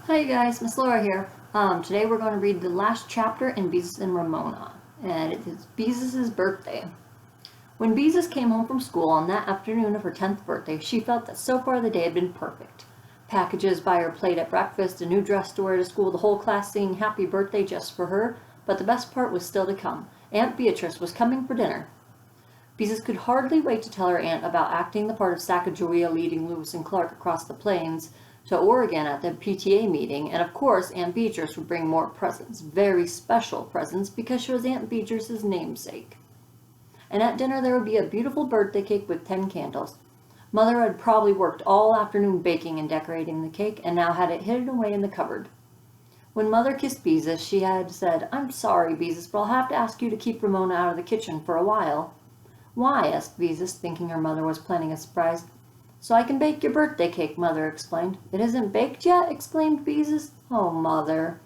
Hi you guys, Miss Laura here. Today we're going to read the last chapter in Beezus and Ramona, and it is Beezus' birthday. When Beezus came home from school on that afternoon of her 10th birthday, she felt that so far the day had been perfect. Packages by her plate at breakfast, a new dress to wear to school, the whole class singing happy birthday just for her, but the best part was still to come. Aunt Beatrice was coming for dinner. Beezus could hardly wait to tell her aunt about acting the part of Sacagawea leading Lewis and Clark across the plains to Oregon at the PTA meeting, and of course Aunt Beatrice would bring more presents, very special presents, because she was Aunt Beatrice's namesake. And at dinner there would be a beautiful birthday cake with 10 candles. Mother had probably worked all afternoon baking and decorating the cake, and now had it hidden away in the cupboard. When Mother kissed Beezus, she had said, "I'm sorry, Beezus, but I'll have to ask you to keep Ramona out of the kitchen for a while." "Why?" asked Beezus, thinking her mother was planning a surprise. "So I can bake your birthday cake," Mother explained. "It isn't baked yet?" exclaimed Beezus. "Oh, Mother."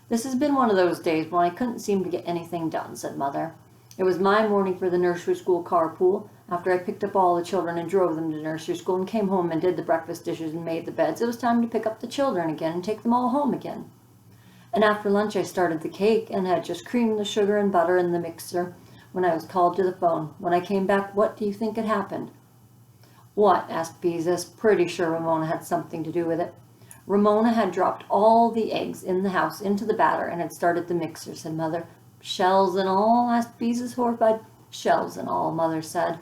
"This has been one of those days when I couldn't seem to get anything done," said Mother. "It was my morning for the nursery school carpool. After I picked up all the children and drove them to nursery school and came home and did the breakfast dishes and made the beds, it was time to pick up the children again and take them all home again. And after lunch I started the cake and had just creamed the sugar and butter in the mixer when I was called to the phone. When I came back, what do you think had happened?" "What?" asked Beezus, pretty sure Ramona had something to do with it. "Ramona had dropped all the eggs in the house into the batter and had started the mixer," said Mother. "Shells and all?" asked Beezus, horrified. "Shells and all," Mother said.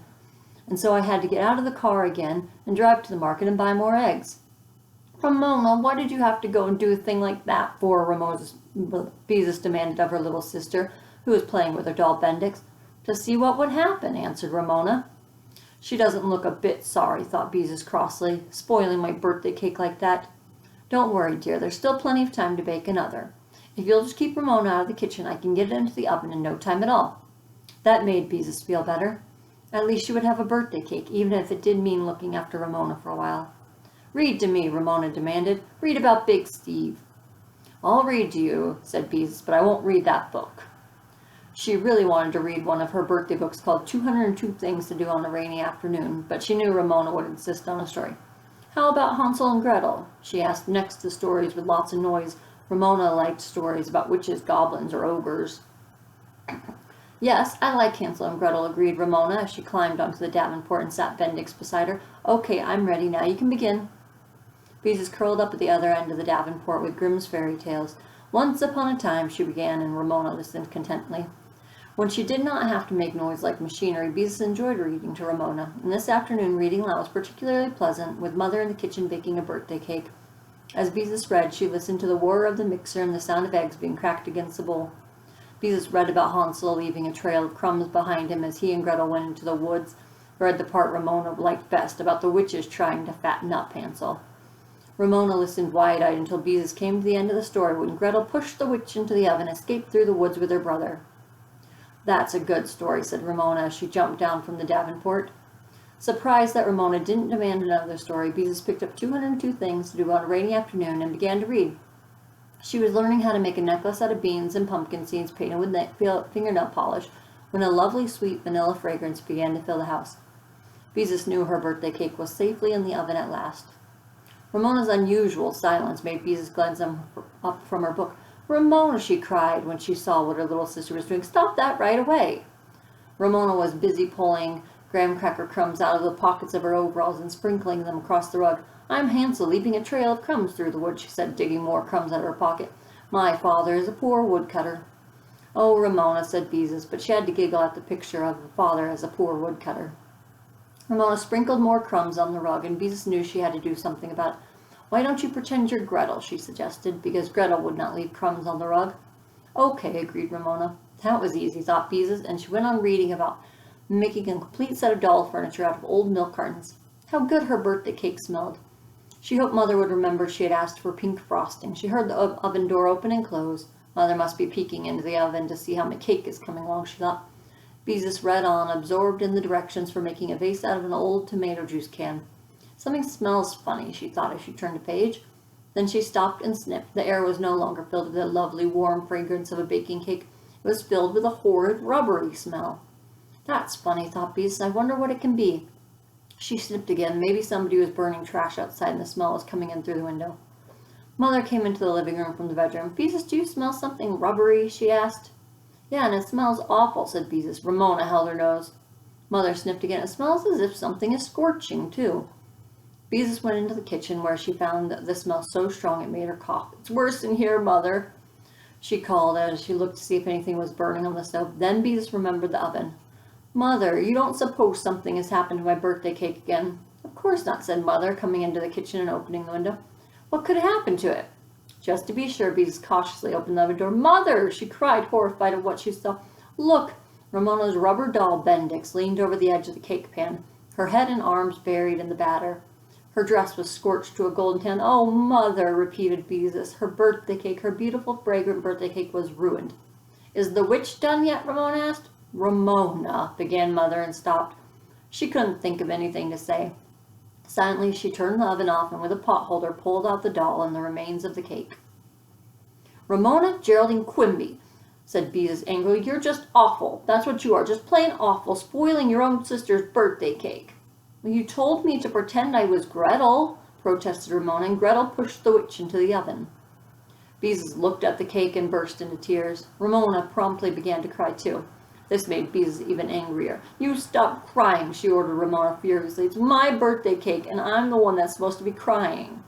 "And so I had to get out of the car again and drive to the market and buy more eggs." "Ramona, why did you have to go and do a thing like that for?" Beezus demanded of her little sister, who was playing with her doll Bendix. "To see what would happen," answered Ramona. "She doesn't look a bit sorry," thought Beezus crossly, "spoiling my birthday cake like that." "Don't worry, dear, there's still plenty of time to bake another. If you'll just keep Ramona out of the kitchen, I can get it into the oven in no time at all." That made Beezus feel better. At least she would have a birthday cake, even if it did mean looking after Ramona for a while. "Read to me," Ramona demanded. "Read about Big Steve." "I'll read to you," said Beezus, "but I won't read that book." She really wanted to read one of her birthday books called 202 Things to Do on a Rainy Afternoon, but she knew Ramona would insist on a story. "How about Hansel and Gretel?" she asked. Next to stories with lots of noise, Ramona liked stories about witches, goblins, or ogres. "Yes, I like Hansel and Gretel," agreed Ramona as she climbed onto the Davenport and sat Bendix beside her. "Okay, I'm ready now. You can begin." Beezus curled up at the other end of the Davenport with Grimm's fairy tales. "Once upon a time," she began, and Ramona listened contentedly. When she did not have to make noise like machinery, Beezus enjoyed reading to Ramona, and this afternoon reading aloud was particularly pleasant, with Mother in the kitchen baking a birthday cake. As Beezus read, she listened to the whir of the mixer and the sound of eggs being cracked against the bowl. Beezus read about Hansel leaving a trail of crumbs behind him as he and Gretel went into the woods, read the part Ramona liked best about the witches trying to fatten up Hansel. Ramona listened wide-eyed until Beezus came to the end of the story when Gretel pushed the witch into the oven and escaped through the woods with her brother. "That's a good story," said Ramona as she jumped down from the Davenport. Surprised that Ramona didn't demand another story, Beezus picked up 202 Things to Do on a Rainy Afternoon and began to read. She was learning how to make a necklace out of beans and pumpkin seeds painted with fingernail polish when a lovely sweet vanilla fragrance began to fill the house. Beezus knew her birthday cake was safely in the oven at last. Ramona's unusual silence made Beezus glance up from her book. "Ramona," she cried when she saw what her little sister was doing, "stop that right away." Ramona was busy pulling graham cracker crumbs out of the pockets of her overalls and sprinkling them across the rug. "I'm Hansel, leaving a trail of crumbs through the wood," she said, digging more crumbs out of her pocket. "My father is a poor woodcutter." "Oh, Ramona," said Beezus, but she had to giggle at the picture of the father as a poor woodcutter. Ramona sprinkled more crumbs on the rug, and Beezus knew she had to do something about it. "Why don't you pretend you're Gretel?" she suggested, because Gretel would not leave crumbs on the rug. "Okay," agreed Ramona. That was easy, thought Beezus, and she went on reading about making a complete set of doll furniture out of old milk cartons. How good her birthday cake smelled. She hoped Mother would remember she had asked for pink frosting. She heard the oven door open and close. Mother must be peeking into the oven to see how my cake is coming along, she thought. Beezus read on, absorbed in the directions for making a vase out of an old tomato juice can. "Something smells funny," she thought as she turned a page. Then she stopped and sniffed. The air was no longer filled with the lovely warm fragrance of a baking cake. It was filled with a horrid rubbery smell. "That's funny," thought Beezus. "I wonder what it can be." She sniffed again. Maybe somebody was burning trash outside and the smell was coming in through the window. Mother came into the living room from the bedroom. Beezus, do you smell something rubbery? She asked. Yeah, and it smells awful, said Beezus. Ramona held her nose. Mother sniffed again. It smells as if something is scorching, too. Beezus went into the kitchen where she found the smell so strong it made her cough. It's worse in here, Mother, she called as she looked to see if anything was burning on the stove. Then Beezus remembered the oven. Mother, you don't suppose something has happened to my birthday cake again? Of course not, said Mother, coming into the kitchen and opening the window. What could have happened to it? Just to be sure, Beezus cautiously opened the oven door. Mother, she cried, horrified at what she saw. Look! Ramona's rubber doll, Bendix, leaned over the edge of the cake pan, her head and arms buried in the batter. Her dress was scorched to a golden tan. Oh, Mother, repeated Beezus. Her birthday cake, her beautiful, fragrant birthday cake was ruined. Is the witch done yet? Ramona asked. Ramona, began Mother and stopped. She couldn't think of anything to say. Silently, she turned the oven off and with a pot holder pulled out the doll and the remains of the cake. Ramona Geraldine Quimby, said Beezus angrily, you're just awful. That's what you are, just plain awful, spoiling your own sister's birthday cake. Well, you told me to pretend I was Gretel, protested Ramona, and Gretel pushed the witch into the oven. Beezus looked at the cake and burst into tears. Ramona promptly began to cry too. This made Beezus even angrier. You stop crying, she ordered Ramona furiously. It's my birthday cake, and I'm the one that's supposed to be crying.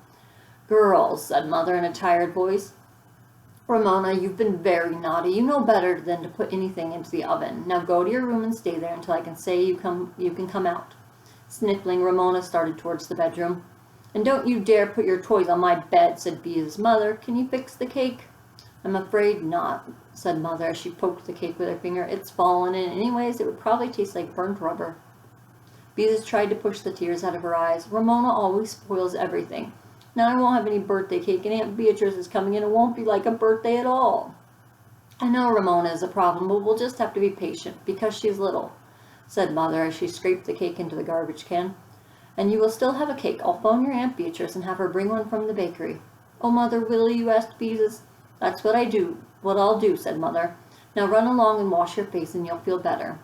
Girls, said Mother in a tired voice. Ramona, you've been very naughty. You know better than to put anything into the oven. Now go to your room and stay there until I can say you can come out. Sniffling, Ramona started towards the bedroom. And don't you dare put your toys on my bed, said Beezus. Mother, can you fix the cake? I'm afraid not, said Mother as she poked the cake with her finger. It's fallen, and anyways, it would probably taste like burnt rubber. Beezus tried to push the tears out of her eyes. Ramona always spoils everything. Now I won't have any birthday cake, and Aunt Beatrice is coming in. It won't be like a birthday at all. I know Ramona is a problem, but we'll just have to be patient, because she's little, said Mother as she scraped the cake into the garbage can. And you will still have a cake. I'll phone your Aunt Beatrice and have her bring one from the bakery. Oh, Mother, will you? Asked Beezus. That's what I'll do, said Mother. Now run along and wash your face and you'll feel better.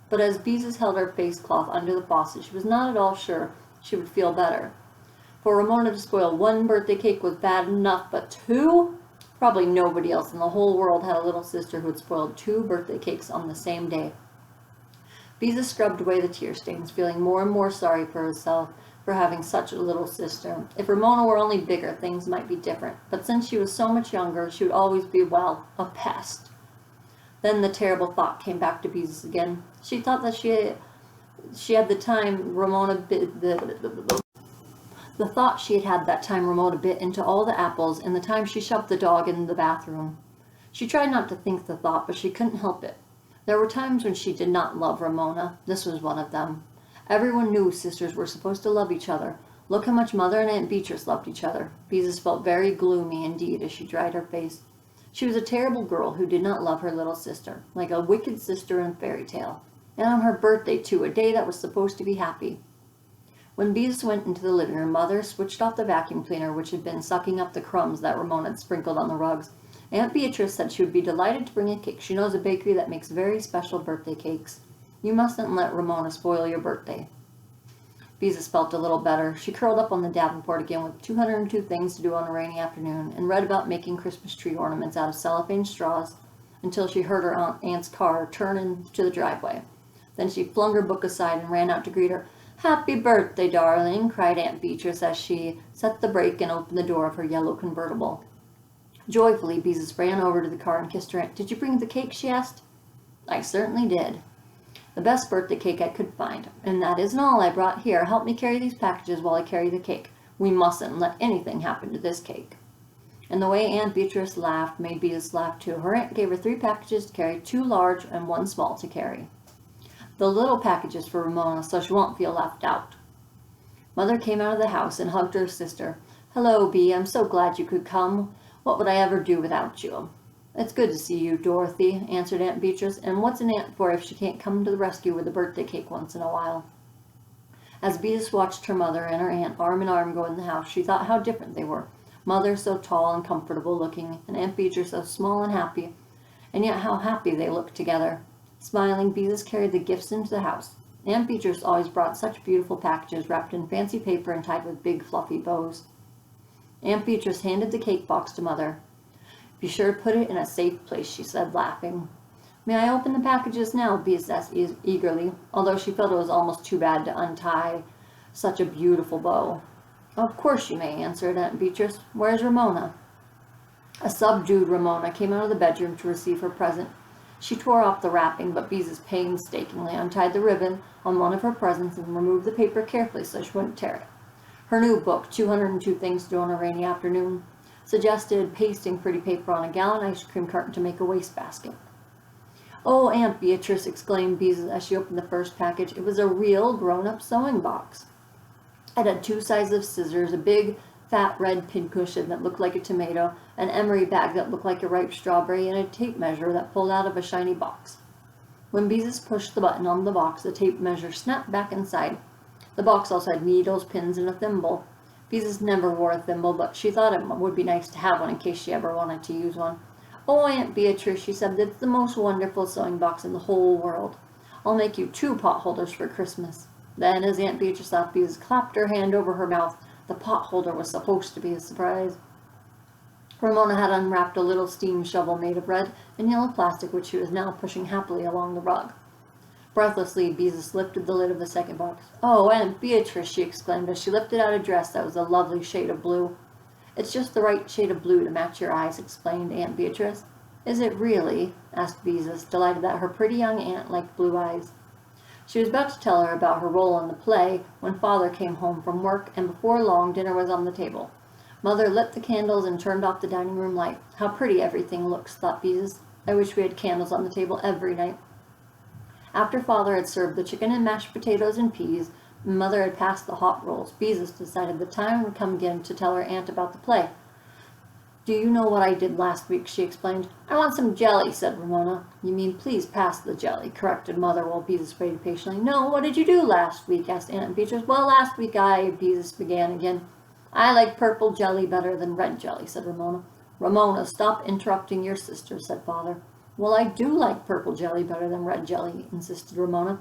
But as Beezus held her face cloth under the faucet, she was not at all sure she would feel better. For Ramona to spoil one birthday cake was bad enough, but two? Probably nobody else in the whole world had a little sister who had spoiled 2 birthday cakes on the same day. Beezus scrubbed away the tear stains, feeling more and more sorry for herself for having such a little sister. If Ramona were only bigger, things might be different. But since she was so much younger, she would always be, well, a pest. Then the terrible thought came back to Beezus again. She thought that she had the time Ramona bit the thought she had that time Ramona bit into all the apples and the time she shoved the dog in the bathroom. She tried not to think the thought, but she couldn't help it. There were times when she did not love Ramona. This was one of them. Everyone knew sisters were supposed to love each other. Look how much Mother and Aunt Beatrice loved each other. Beezus felt very gloomy indeed as she dried her face. She was a terrible girl who did not love her little sister, like a wicked sister in a fairy tale. And on her birthday, too, a day that was supposed to be happy. When Beezus went into the living room, Mother switched off the vacuum cleaner, which had been sucking up the crumbs that Ramona had sprinkled on the rugs. Aunt Beatrice said she would be delighted to bring a cake. She knows a bakery that makes very special birthday cakes. You mustn't let Ramona spoil your birthday. Beezus felt a little better. She curled up on the Davenport again with 202 things to do on a rainy afternoon and read about making Christmas tree ornaments out of cellophane straws until she heard her aunt's car turn into the driveway. Then she flung her book aside and ran out to greet her. Happy birthday, darling, cried Aunt Beatrice as she set the brake and opened the door of her yellow convertible. Joyfully, Beezus ran over to the car and kissed her aunt. Did you bring the cake? She asked. I certainly did. The best birthday cake I could find. And that isn't all I brought. Here, help me carry these packages while I carry the cake. We mustn't let anything happen to this cake. And the way Aunt Beatrice laughed made Beezus laugh too. Her aunt gave her 3 packages to carry, 2 large and 1 small to carry. The little packages for Ramona so she won't feel left out. Mother came out of the house and hugged her sister. Hello, Bee. I'm so glad you could come. What would I ever do without you? It's good to see you, Dorothy, answered Aunt Beatrice. And what's an aunt for if she can't come to the rescue with a birthday cake once in a while? As Beezus watched her mother and her aunt arm in arm go in the house, she thought how different they were. Mother so tall and comfortable looking, and Aunt Beatrice so small and happy, and yet how happy they looked together. Smiling, Beezus carried the gifts into the house. Aunt Beatrice always brought such beautiful packages wrapped in fancy paper and tied with big fluffy bows. Aunt Beatrice handed the cake box to Mother. "Be sure to put it in a safe place," she said, laughing. "May I open the packages now?" Beezus asked eagerly, although she felt it was almost too bad to untie such a beautiful bow. "Of course you may," answered Aunt Beatrice. "Where's Ramona?" A subdued Ramona came out of the bedroom to receive her present. She tore off the wrapping, but Beezus painstakingly untied the ribbon on one of her presents and removed the paper carefully so she wouldn't tear it. Her new book, 202 Things to Do on a Rainy Afternoon, suggested pasting pretty paper on a gallon ice cream carton to make a wastebasket. "Oh, Aunt Beatrice," exclaimed Beezus as she opened the first package. It was a real grown-up sewing box. It had 2 sizes of scissors, a big, fat red pincushion that looked like a tomato, an emery bag that looked like a ripe strawberry, and a tape measure that pulled out of a shiny box. When Beezus pushed the button on the box, the tape measure snapped back inside. The box also had needles, pins, and a thimble. Beezus never wore a thimble, but she thought it would be nice to have one in case she ever wanted to use one. "Oh, Aunt Beatrice," she said, "it's the most wonderful sewing box in the whole world. I'll make you 2 pot holders for Christmas." Then, as Aunt Beatrice thought, Beezus clapped her hand over her mouth. The pot holder was supposed to be a surprise. Ramona had unwrapped a little steam shovel made of red and yellow plastic, which she was now pushing happily along the rug. Breathlessly, Beezus lifted the lid of the second box. "Oh, Aunt Beatrice," she exclaimed as she lifted out a dress that was a lovely shade of blue. "It's just the right shade of blue to match your eyes," explained Aunt Beatrice. "Is it really?" asked Beezus, delighted that her pretty young aunt liked blue eyes. She was about to tell her about her role in the play when Father came home from work, and before long dinner was on the table. Mother lit the candles and turned off the dining room light. "How pretty everything looks," thought Beezus. "I wish we had candles on the table every night." After Father had served the chicken and mashed potatoes and peas, and Mother had passed the hot rolls, Beezus decided the time would come again to tell her aunt about the play. "Do you know what I did last week?" she explained. "I want some jelly," said Ramona. "You mean please pass the jelly," corrected Mother while Beezus waited patiently. "No, what did you do last week?" asked Aunt Beatrice. "Well, last week Beezus began again. "I like purple jelly better than red jelly," said Ramona. "Ramona, stop interrupting your sister," said Father. "Well, I do like purple jelly better than red jelly," insisted Ramona.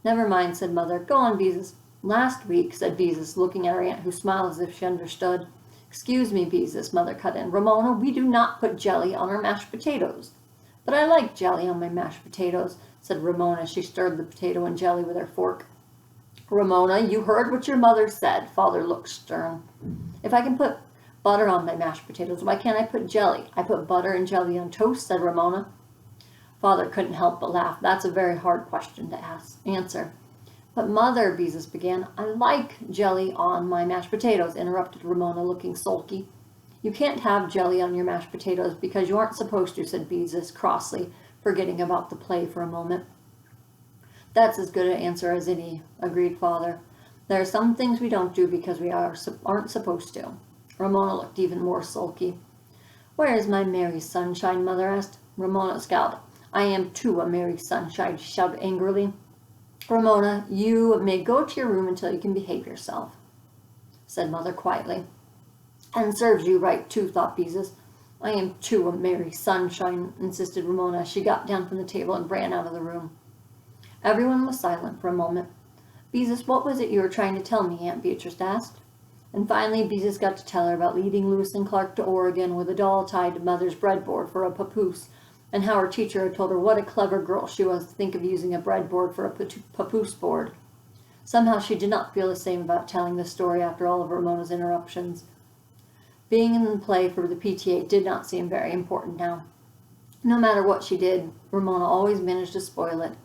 "Never mind," said Mother. "Go on, Beezus." "Last week," said Beezus, looking at her aunt, who smiled as if she understood. "Excuse me, Beezus," Mother cut in. "Ramona, we do not put jelly on our mashed potatoes." "But I like jelly on my mashed potatoes," said Ramona as she stirred the potato and jelly with her fork. "Ramona, you heard what your mother said." Father looked stern. "If I can put butter on my mashed potatoes, why can't I put jelly? I put butter and jelly on toast," said Ramona. Father couldn't help but laugh. "That's a very hard question to answer." "But Mother," Beezus began. "I like jelly on my mashed potatoes," interrupted Ramona, looking sulky. "You can't have jelly on your mashed potatoes because you aren't supposed to," said Beezus crossly, forgetting about the play for a moment. "That's as good an answer as any," agreed Father. "There are some things we don't do because we aren't supposed to." Ramona looked even more sulky. "Where is my merry sunshine?" Mother asked. Ramona scowled. "I am too a merry sunshine," she shouted angrily. "Ramona, you may go to your room until you can behave yourself," said Mother quietly. "And serves you right too," thought Beezus. "I am too a merry sunshine," insisted Ramona as she got down from the table and ran out of the room. Everyone was silent for a moment. "Beezus, what was it you were trying to tell me?" Aunt Beatrice asked. And finally Beezus got to tell her about leading Lewis and Clark to Oregon with a doll tied to Mother's breadboard for a papoose, and how her teacher had told her what a clever girl she was to think of using a breadboard for a papoose board. Somehow she did not feel the same about telling the story after all of Ramona's interruptions. Being in the play for the PTA did not seem very important now. No matter what she did, Ramona always managed to spoil it.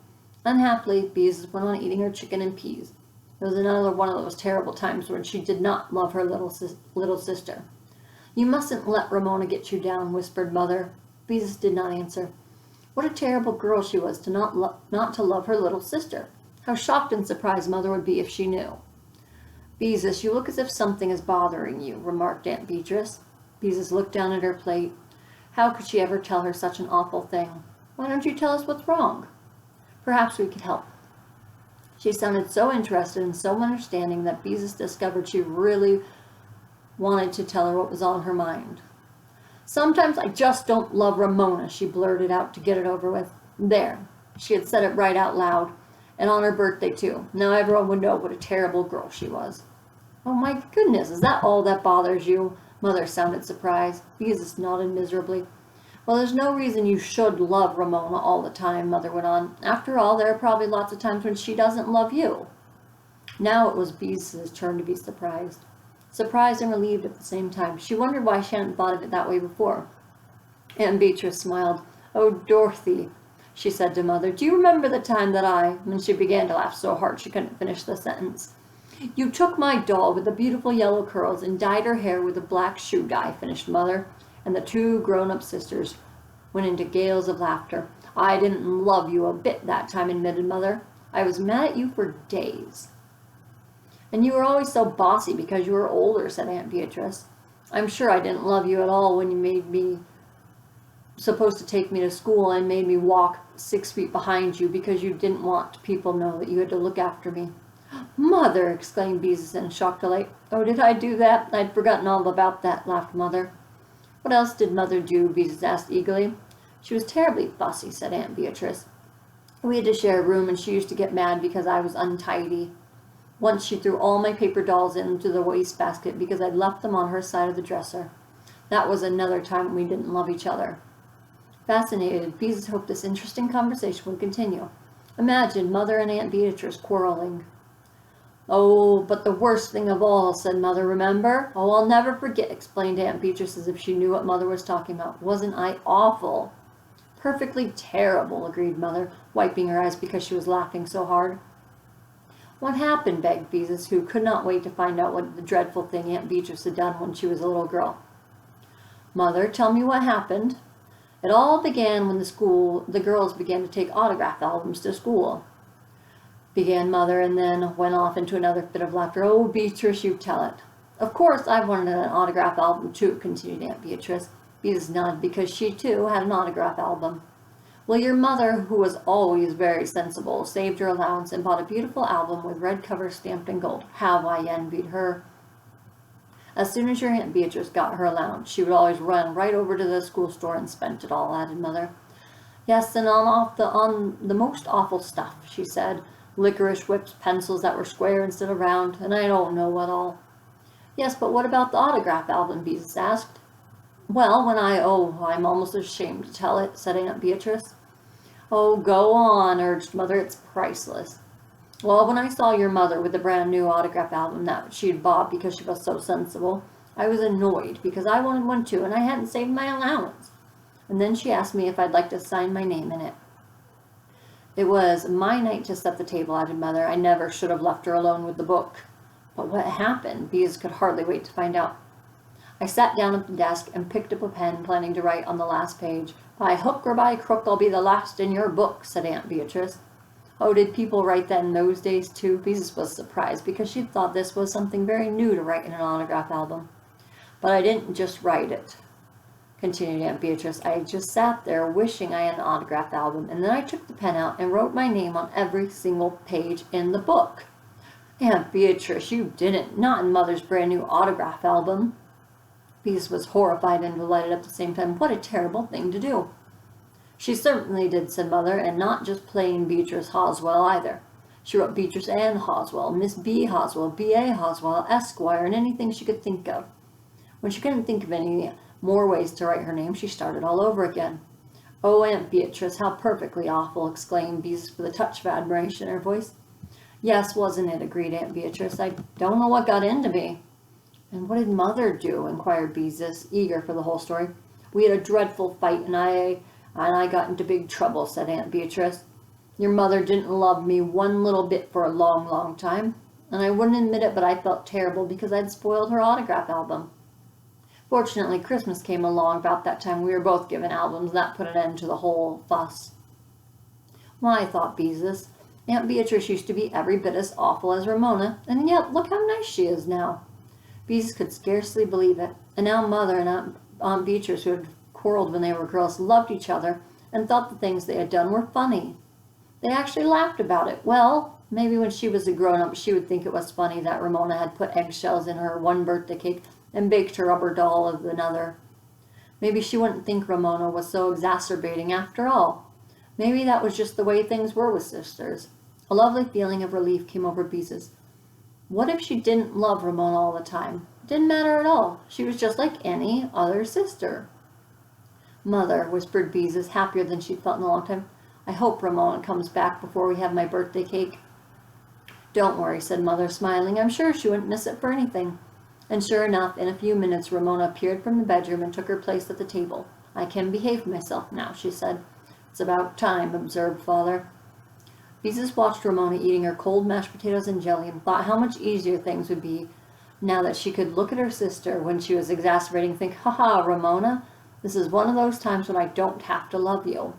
Unhappily, Beezus went on eating her chicken and peas. It was another one of those terrible times when she did not love her little sister. "You mustn't let Ramona get you down," whispered Mother. Beezus did not answer. What a terrible girl she was to not to love her little sister. How shocked and surprised Mother would be if she knew. "Beezus, you look as if something is bothering you," remarked Aunt Beatrice. Beezus looked down at her plate. How could she ever tell her such an awful thing? "Why don't you tell us what's wrong? Perhaps we could help." She sounded so interested and so understanding that Beezus discovered she really wanted to tell her what was on her mind. "Sometimes I just don't love Ramona," she blurted out to get it over with. There, she had said it right out loud, and on her birthday too. Now everyone would know what a terrible girl she was. "Oh my goodness, is that all that bothers you?" Mother sounded surprised. Beezus nodded miserably. Well, there's no reason you should love Ramona all the time, Mother went on. After all, there are probably lots of times when she doesn't love you. Now it was Beezus' turn to be surprised. Surprised and relieved at the same time. She wondered why she hadn't thought of it that way before. Aunt Beatrice smiled. Oh, Dorothy, she said to Mother, do you remember the time that and she began to laugh so hard she couldn't finish the sentence. You took my doll with the beautiful yellow curls and dyed her hair with a black shoe dye, finished Mother, and the two grown-up sisters went into gales of laughter. I didn't love you a bit that time, admitted Mother. I was mad at you for days. And you were always so bossy because you were older, said Aunt Beatrice. I'm sure I didn't love you at all when you made me supposed to take me to school and made me walk 6 feet behind you because you didn't want people to know that you had to look after me. Mother, exclaimed Beezus in shocked delight. Oh, did I do that? I'd forgotten all about that, laughed Mother. What else did Mother do? Beezus asked eagerly. She was terribly fussy, said Aunt Beatrice. We had to share a room and she used to get mad because I was untidy. Once she threw all my paper dolls into the wastebasket because I'd left them on her side of the dresser. That was another time we didn't love each other. Fascinated, Beezus hoped this interesting conversation would continue. Imagine Mother and Aunt Beatrice quarreling. Oh, but the worst thing of all, said Mother, remember? Oh, I'll never forget, explained Aunt Beatrice as if she knew what Mother was talking about. Wasn't I awful? Perfectly terrible, agreed Mother, wiping her eyes because she was laughing so hard. What happened? Begged Beezus, who could not wait to find out what the dreadful thing Aunt Beatrice had done when she was a little girl. Mother, tell me what happened. It all began when the girls began to take autograph albums to school, began Mother, and then went off into another fit of laughter. Oh, Beatrice, you tell it. Of course, I wanted an autograph album too, continued Aunt Beatrice. Beezus nodded because she too had an autograph album. Well, your mother, who was always very sensible, saved her allowance and bought a beautiful album with red cover stamped in gold. How I envied her. As soon as your Aunt Beatrice got her allowance, she would always run right over to the school store and spent it all, added Mother. Yes, and on the most awful stuff, she said. Licorice whips, pencils that were square instead of round, and I don't know what all. Yes, but what about the autograph album? Beezus asked. Well, I'm almost ashamed to tell it, said Aunt Beatrice. Oh, go on, urged Mother, it's priceless. Well, when I saw your mother with the brand new autograph album that she'd bought because she was so sensible, I was annoyed because I wanted one too and I hadn't saved my allowance. And then she asked me if I'd like to sign my name in it. It was my night to set the table, added Mother. I never should have left her alone with the book. But what happened? Beezus could hardly wait to find out. I sat down at the desk and picked up a pen, planning to write on the last page. By hook or by crook, I'll be the last in your book, said Aunt Beatrice. Oh, did people write that in those days too? Beezus was surprised because she thought this was something very new to write in an autograph album. But I didn't just write it, continued Aunt Beatrice. I just sat there wishing I had an autograph album, and then I took the pen out and wrote my name on every single page in the book. Aunt Beatrice, you didn't. Not in Mother's brand new autograph album. Beezus was horrified and delighted at the same time. What a terrible thing to do. She certainly did, said Mother, and not just plain Beatrice Hoswell either. She wrote Beatrice Ann Hoswell, Miss B. Hoswell, B.A. Hoswell, Esquire, and anything she could think of. When she couldn't think of any more ways to write her name, she started all over again. Oh, Aunt Beatrice, how perfectly awful, exclaimed Beezus with a touch of admiration in her voice. Yes, wasn't it, agreed Aunt Beatrice. I don't know what got into me. And what did Mother do? Inquired Beezus, eager for the whole story. We had a dreadful fight, and I got into big trouble, said Aunt Beatrice. Your mother didn't love me one little bit for a long, long time, and I wouldn't admit it, but I felt terrible because I'd spoiled her autograph album. Fortunately, Christmas came along about that time. We were both given albums, and that put an end to the whole fuss. Why, thought Beezus, Aunt Beatrice used to be every bit as awful as Ramona, and yet look how nice she is now. Beezus could scarcely believe it, and now Mother and Aunt Beatrice, who had quarreled when they were girls, loved each other and thought the things they had done were funny. They actually laughed about it. Well, maybe when she was a grown-up, she would think it was funny that Ramona had put eggshells in her one birthday cake and baked her rubber doll of another. Maybe she wouldn't think Ramona was so exacerbating after all. Maybe that was just the way things were with sisters. A lovely feeling of relief came over Beezus. What if she didn't love Ramona all the time? Didn't matter at all. She was just like any other sister. Mother, whispered Beezus, happier than she'd felt in a long time, I hope Ramona comes back before we have my birthday cake. Don't worry, said Mother, smiling. I'm sure she wouldn't miss it for anything. And sure enough, in a few minutes, Ramona appeared from the bedroom and took her place at the table. I can behave myself now, she said. It's about time, observed Father. Beezus watched Ramona eating her cold mashed potatoes and jelly and thought how much easier things would be now that she could look at her sister when she was exasperating and think, ha, Ramona, this is one of those times when I don't have to love you.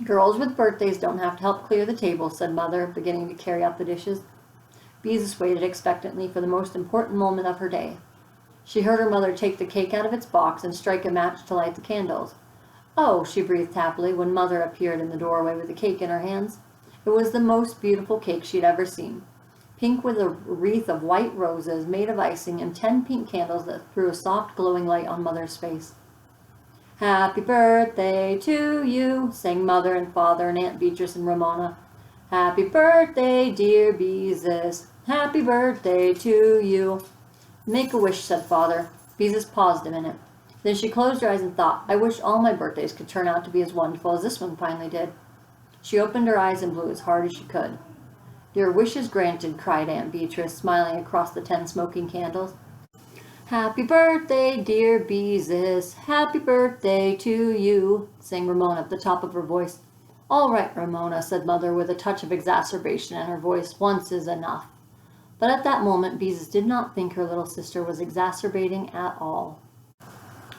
Girls with birthdays don't have to help clear the table, said Mother, beginning to carry out the dishes. Beezus waited expectantly for the most important moment of her day. She heard her mother take the cake out of its box and strike a match to light the candles. Oh, she breathed happily when Mother appeared in the doorway with the cake in her hands. It was the most beautiful cake she'd ever seen. Pink with a wreath of white roses made of icing and 10 pink candles that threw a soft glowing light on Mother's face. Happy birthday to you, sang Mother and Father and Aunt Beatrice and Ramona. Happy birthday, dear Beezus. Happy birthday to you. Make a wish, said Father. Beezus paused a minute. Then she closed her eyes and thought, I wish all my birthdays could turn out to be as wonderful as this one finally did. She opened her eyes and blew as hard as she could. Your wish is granted, cried Aunt Beatrice, smiling across the 10 smoking candles. Happy birthday, dear Beezus. Happy birthday to you, sang Ramona at the top of her voice. All right, Ramona, said Mother with a touch of exacerbation in her voice. Once is enough. But at that moment, Beezus did not think her little sister was exacerbating at all.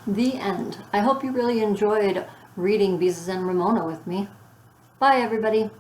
The end. I hope you really enjoyed reading Beezus and Ramona with me. Bye, everybody.